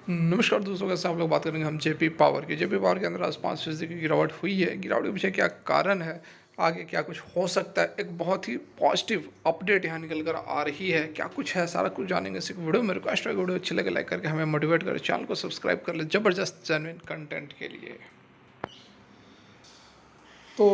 नमस्कार दोस्तों, कैसे आप लोग बात करेंगे हम जेपी पावर की। जेपी पावर के अंदर आज 5% की गिरावट हुई है। गिरावट के पीछे क्या कारण है, आगे क्या कुछ हो सकता है, एक बहुत ही पॉजिटिव अपडेट यहाँ निकल कर आ रही है, क्या कुछ है, सारा कुछ जानेंगे इस वीडियो में। रिक्वेस्ट है वीडियो अच्छी लगे लाइक करके हमें मोटिवेट करें, चैनल को सब्सक्राइब कर ले जबरदस्त जेन्युइन कंटेंट के लिए। तो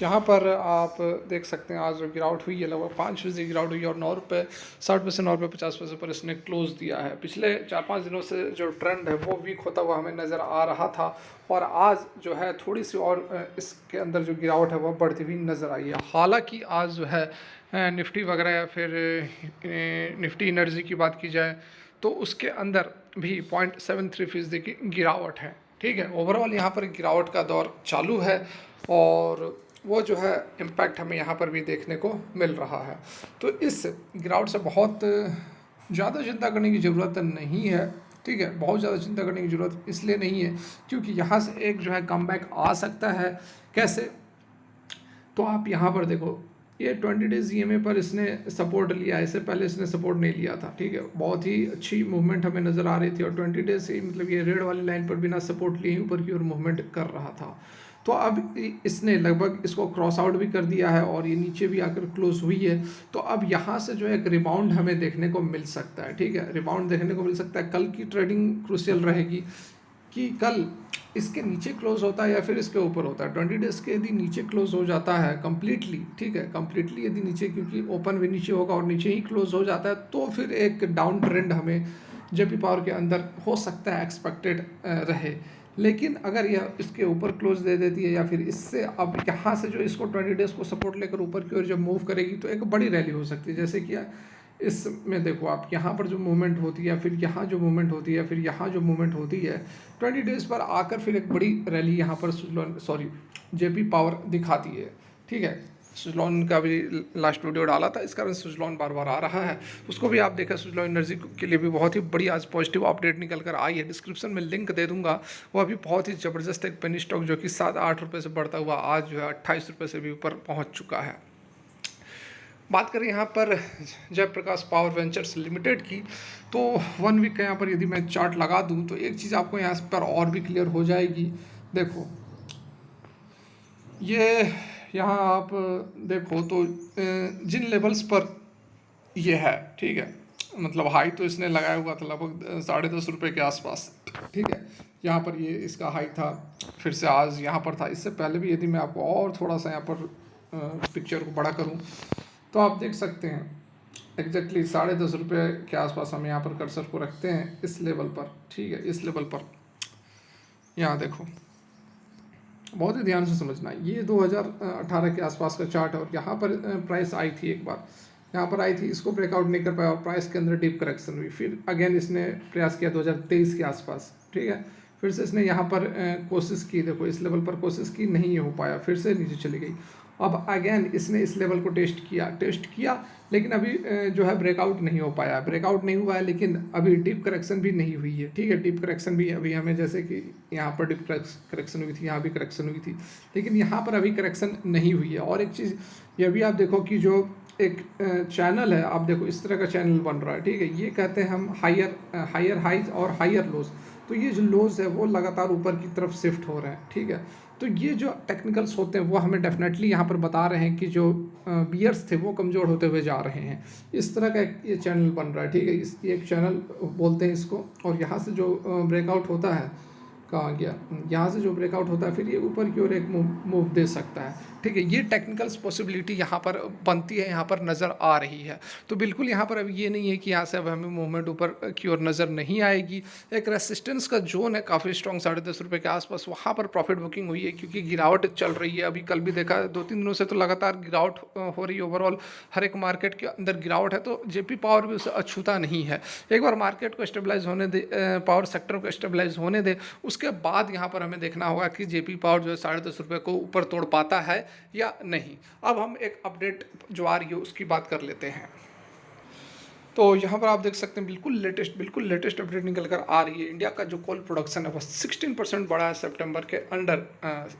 यहाँ पर आप देख सकते हैं आज जो गिरावट हुई है लगभग 5% की गिरावट हुई है और 9 रुपये 60 पैसे 9 रुपये 50 पैसे पर इसने क्लोज दिया है। पिछले 4-5 दिनों से जो ट्रेंड है वो वीक होता हुआ हमें नज़र आ रहा था और आज जो है थोड़ी सी और इसके अंदर जो गिरावट है वह बढ़ती हुई नज़र आई है। हालांकि आज जो है निफ्टी वगैरह या फिर निफ्टी एनर्जी की बात की जाए तो उसके अंदर भी 0.73% की गिरावट है। ठीक है, ओवरऑल यहाँ पर गिरावट का दौर चालू है और वो जो है इम्पैक्ट हमें यहाँ पर भी देखने को मिल रहा है। तो इस गिरावट से बहुत ज़्यादा चिंता करने की ज़रूरत नहीं है। ठीक है, बहुत ज़्यादा चिंता करने की ज़रूरत इसलिए नहीं है क्योंकि यहाँ से एक जो है कमबैक आ सकता है। कैसे? तो आप यहाँ पर देखो, ये 20 डेज ईएमए पर इसने सपोर्ट लिया है, इससे पहले इसने सपोर्ट नहीं लिया था। ठीक है, बहुत ही अच्छी मूवमेंट हमें नज़र आ रही थी और 20 डेज से मतलब ये रेड वाली लाइन पर बिना सपोर्ट लिए ही ऊपर की ओर मूवमेंट कर रहा था। तो अब इसने लगभग इसको क्रॉस आउट भी कर दिया है और ये नीचे भी आकर क्लोज हुई है। तो अब यहाँ से जो है एक रिबाउंड हमें देखने को मिल सकता है। ठीक है, रिबाउंड देखने को मिल सकता है। कल की ट्रेडिंग क्रूशियल रहेगी कि कल इसके नीचे क्लोज होता है या फिर इसके ऊपर होता है। 20 डेज के यदि नीचे क्लोज हो जाता है कम्प्लीटली, ठीक है, कम्प्लीटली यदि नीचे, क्योंकि ओपन भी नीचे होगा और नीचे ही क्लोज हो जाता है तो फिर एक डाउन ट्रेंड हमें जेपी पावर के अंदर हो सकता है एक्सपेक्टेड रहे। लेकिन अगर यह इसके ऊपर क्लोज दे देती है या फिर इससे अब यहाँ से जो इसको 20 डेज को सपोर्ट लेकर ऊपर की ओर जब मूव करेगी तो एक बड़ी रैली हो सकती है। जैसे कि इसमें देखो आप, यहाँ पर जो मूवमेंट होती है या फिर यहाँ जो मूवमेंट होती है या फिर यहाँ जो मूवमेंट होती है 20 डेज पर आकर फिर एक बड़ी रैली यहाँ पर जेपी पावर दिखाती है। ठीक है, सुजलॉन का भी लास्ट वीडियो डाला था, इस कारण सुजलॉन बार बार आ रहा है, उसको भी आप देखा। सुजलॉन एनर्जी के लिए भी बहुत ही बड़ी आज पॉजिटिव अपडेट निकल कर आई है। डिस्क्रिप्शन में लिंक दे दूंगा। वो अभी बहुत ही ज़बरदस्त एक पेनी स्टॉक जो कि 7-8 रुपये से बढ़ता हुआ आज जो है 28 रुपये से भी ऊपर पहुँच चुका है। बात करें यहाँ पर जयप्रकाश पावर वेंचर्स लिमिटेड की, तो 1 वीक का यहाँ पर यदि मैं चार्ट लगा दूँ तो एक चीज़ आपको यहाँ पर और भी क्लियर हो जाएगी। देखो ये यहाँ आप देखो तो जिन लेवल्स पर ये है, ठीक है, मतलब हाई तो इसने लगाया हुआ था लगभग 10.5 रुपये के आसपास। ठीक है, यहाँ पर ये इसका हाई था, फिर से आज यहाँ पर था। इससे पहले भी यदि मैं आपको और थोड़ा सा यहाँ पर पिक्चर को बड़ा करूँ तो आप देख सकते हैं एग्जैक्टली 10.5 रुपये के आसपास हम यहाँ पर कर्सर को रखते हैं इस लेवल पर। ठीक है, इस लेवल पर यहाँ देखो, बहुत ही ध्यान से समझना, ये 2018 के आसपास का चार्ट है और यहाँ पर प्राइस आई थी, एक बार यहाँ पर आई थी, इसको ब्रेकआउट नहीं कर पाया और प्राइस के अंदर डीप करेक्शन हुई। फिर अगेन इसने प्रयास किया 2023 के आसपास। ठीक है, फिर से इसने यहाँ पर कोशिश की, देखो इस लेवल पर कोशिश की, नहीं हो पाया, फिर से नीचे चली गई। अब अगेन इसने इस लेवल को टेस्ट किया लेकिन अभी जो है ब्रेकआउट नहीं हो पाया, ब्रेकआउट नहीं हुआ है, लेकिन अभी डीप करेक्शन भी नहीं हुई है। ठीक है, डीप करेक्शन भी अभी हमें, जैसे कि यहाँ पर डीप करेक्शन हुई थी, यहाँ भी करेक्शन हुई थी, लेकिन यहाँ पर अभी करेक्शन नहीं हुई है। और एक चीज़ ये भी आप देखो कि जो एक चैनल है, आप देखो इस तरह का चैनल बन रहा है। ठीक है, ये कहते हैं हम हायर हाइज और हायर लोज। तो ये जो लोज है वो लगातार ऊपर की तरफ शिफ्ट हो रहे हैं। ठीक है, तो ये जो टेक्निकल्स होते हैं वो हमें डेफिनेटली यहाँ पर बता रहे हैं कि जो बियर्स थे वो कमज़ोर होते हुए जा रहे हैं। इस तरह का ये चैनल बन रहा है। ठीक है, इस एक चैनल बोलते हैं इसको। और यहाँ से जो ब्रेकआउट होता है, कहाँ गया, यहाँ से जो ब्रेकआउट होता है फिर ये ऊपर की ओर एक मूव दे सकता है। ठीक है, ये टेक्निकल्स पॉसिबिलिटी यहाँ पर बनती है, यहाँ पर नज़र आ रही है। तो बिल्कुल यहाँ पर अब ये नहीं है कि यहाँ से अब हमें मूवमेंट ऊपर की ओर नज़र नहीं आएगी। एक रेसिस्टेंस का जोन है काफ़ी स्ट्रॉन्ग 10.5 रुपये के आसपास, वहाँ पर प्रॉफिट बुकिंग हुई है क्योंकि गिरावट चल रही है। अभी कल भी देखा, 2-3 दिनों से तो लगातार गिरावट हो रही है। ओवरऑल हर एक मार्केट के अंदर गिरावट है, तो जेपी पावर भी उसे अछूता नहीं है। एक बार मार्केट को स्टेबलाइज होने दे, पावर सेक्टर को स्टेबलाइज होने दे, उसके बाद यहाँ पर हमें देखना होगा कि जेपी पावर जो है 10.5 रुपये को ऊपर तोड़ पाता है या नहीं। अब हम एक अपडेट जो आ रही है उसकी बात कर लेते हैं। तो यहाँ पर आप देख सकते हैं बिल्कुल लेटेस्ट अपडेट निकल कर आ रही है। इंडिया का जो कोल प्रोडक्शन है वह 16% बढ़ा है सितंबर के अंडर,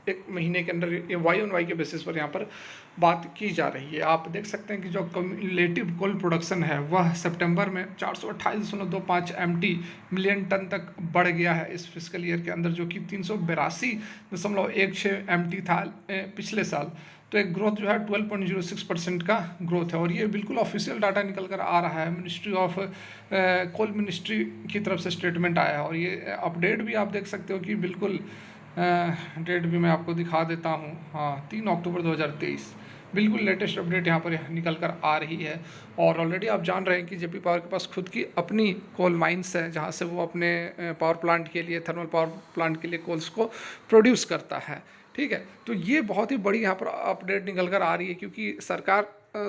एक महीने के अंदर। ये वाई ऑन वाई के बेसिस पर यहाँ पर बात की जा रही है। आप देख सकते हैं कि जो कम्युलेटिव कोल प्रोडक्शन है वह सितंबर में 428.25 मिलियन टन तक बढ़ गया है इस फिस्कल ईयर के अंदर, जो कि 382.16 था पिछले साल। तो एक ग्रोथ जो है 12.06% का ग्रोथ है, और ये बिल्कुल ऑफिशियल डाटा निकल कर आ रहा है। मिनिस्ट्री ऑफ कोल मिनिस्ट्री की तरफ से स्टेटमेंट आया है, और ये अपडेट भी आप देख सकते हो कि बिल्कुल डेट भी मैं आपको दिखा देता हूँ। हाँ, 3 अक्टूबर 2023 बिल्कुल लेटेस्ट अपडेट यहाँ पर निकल कर आ रही है। और ऑलरेडी आप जान रहे हैं कि जेपी पावर के पास खुद की अपनी कोल माइंस है, जहाँ से वो अपने पावर प्लांट के लिए, थर्मल पावर प्लांट के लिए कोल्स को प्रोड्यूस करता है। ठीक है, तो ये बहुत ही बड़ी यहाँ पर अपडेट निकल कर आ रही है, क्योंकि सरकार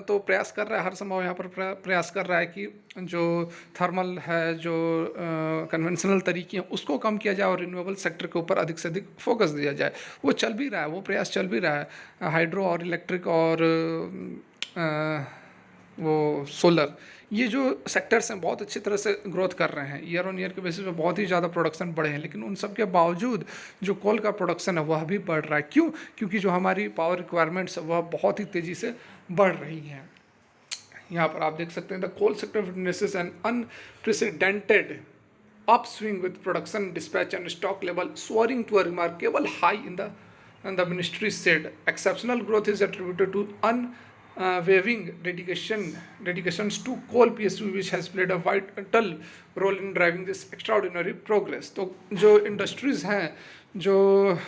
तो प्रयास कर रहा है, हर संभव यहाँ पर प्रयास कर रहा है कि जो थर्मल है, जो कन्वेंशनल तरीके हैं उसको कम किया जाए और रिन्यूएबल सेक्टर के ऊपर अधिक से अधिक फोकस दिया जाए। वो चल भी रहा है, वो प्रयास चल भी रहा है। हाइड्रो और इलेक्ट्रिक और वो सोलर, ये जो सेक्टर्स हैं बहुत अच्छी तरह से ग्रोथ कर रहे हैं। ईयर ऑन ईयर के बेसिस पे बहुत ही ज़्यादा प्रोडक्शन बढ़े हैं, लेकिन उन सब के बावजूद जो कोल का प्रोडक्शन है वह भी बढ़ रहा है। क्यों? क्योंकि जो हमारी पावर रिक्वायरमेंट्स है वह बहुत ही तेज़ी से बढ़ रही हैं। यहाँ पर आप देख सकते हैं the coal sector witnesses an unprecedented upswing with production dispatch and stock level soaring to a remarkable high in the ministry said. Exceptional growth is attributed to unwavering dedications to coal PSU, which has played a vital role in driving this extraordinary progress. तो जो industries हैं, जो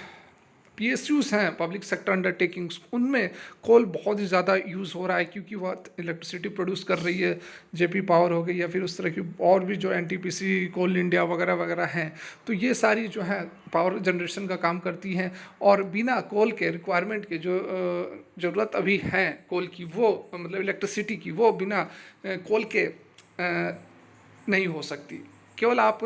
PSUs हैं, public sector undertakings, उनमें कोल बहुत ही ज़्यादा use हो रहा है, क्योंकि वह इलेक्ट्रिसिटी प्रोड्यूस कर रही है। जेपी पावर हो गई या फिर उस तरह की और भी जो NTPC, कोल इंडिया वगैरह वगैरह हैं, तो ये सारी जो है पावर जनरेशन का काम करती हैं। और बिना कोल के रिक्वायरमेंट के जो ज़रूरत अभी है कोल की, वो मतलब इलेक्ट्रिसिटी की, वो बिना कोल के नहीं हो सकती। केवल आप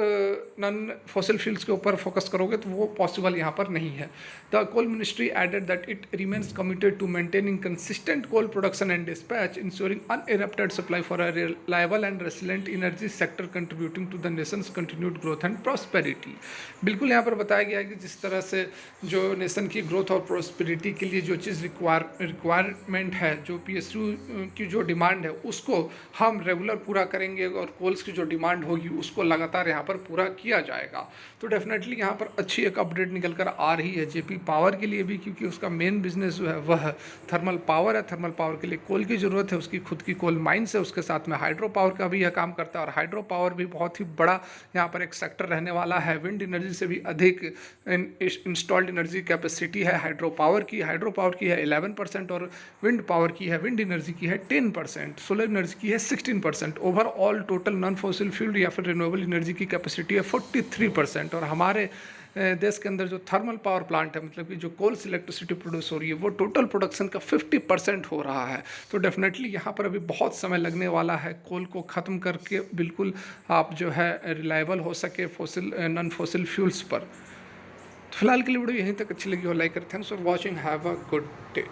नॉन फॉसिल फ्यूल्स के ऊपर फोकस करोगे तो वो पॉसिबल यहाँ पर नहीं है। The coal ministry added that it remains committed to maintaining consistent coal production and dispatch, ensuring uninterrupted supply for a reliable and resilient energy sector contributing to the nation's continued growth and prosperity. बिल्कुल यहाँ पर बताया गया है कि जिस तरह से जो नेशन की ग्रोथ और प्रॉस्पेरिटी के लिए जो चीज़ रिक्वायरमेंट है, जो PSU की जो डिमांड है उसको हम रेगुलर पूरा करेंगे, और कोल्स की जो डिमांड होगी उसको लगातार यहाँ पर पूरा किया जाएगा। तो डेफिनेटली यहाँ पर अच्छी एक अपडेट निकल कर आ रही है जेपी पावर के लिए भी, क्योंकि उसका मेन बिजनेस जो है वह थर्मल पावर है। थर्मल पावर के लिए कोल की ज़रूरत है, उसकी खुद की कोल माइंस है, उसके साथ में हाइड्रो पावर का भी यह काम करता है, और हाइड्रो पावर भी बहुत ही बड़ा यहाँ पर एक सेक्टर रहने वाला है। विंड एनर्जी से भी अधिक इंस्टॉल्ड एनर्जी कैपेसिटी है हाइड्रो पावर की। हाइड्रो पावर की है 11% और विंड पावर की है, विंड एनर्जी की है 10%, सोलर एनर्जी की है 16%। Overall total non fossil fuel या फिर रिन्यूएबल एनर्जी की कैपेसिटी है 43%। और हमारे देश के अंदर जो थर्मल पावर प्लांट है, मतलब कि जो कोल से इलेक्ट्रिसिटी प्रोड्यूस हो रही है, वो टोटल प्रोडक्शन का 50% हो रहा है। तो डेफिनेटली यहाँ पर अभी बहुत समय लगने वाला है कोल को ख़त्म करके बिल्कुल आप जो है रिलायबल हो सके फॉसिल नॉन फॉसिल फ्यूल्स पर। तो फिलहाल के लिए वीडियो यहीं तक अच्छी लगी हो लाइक करें। Thanks for watching, have a good day.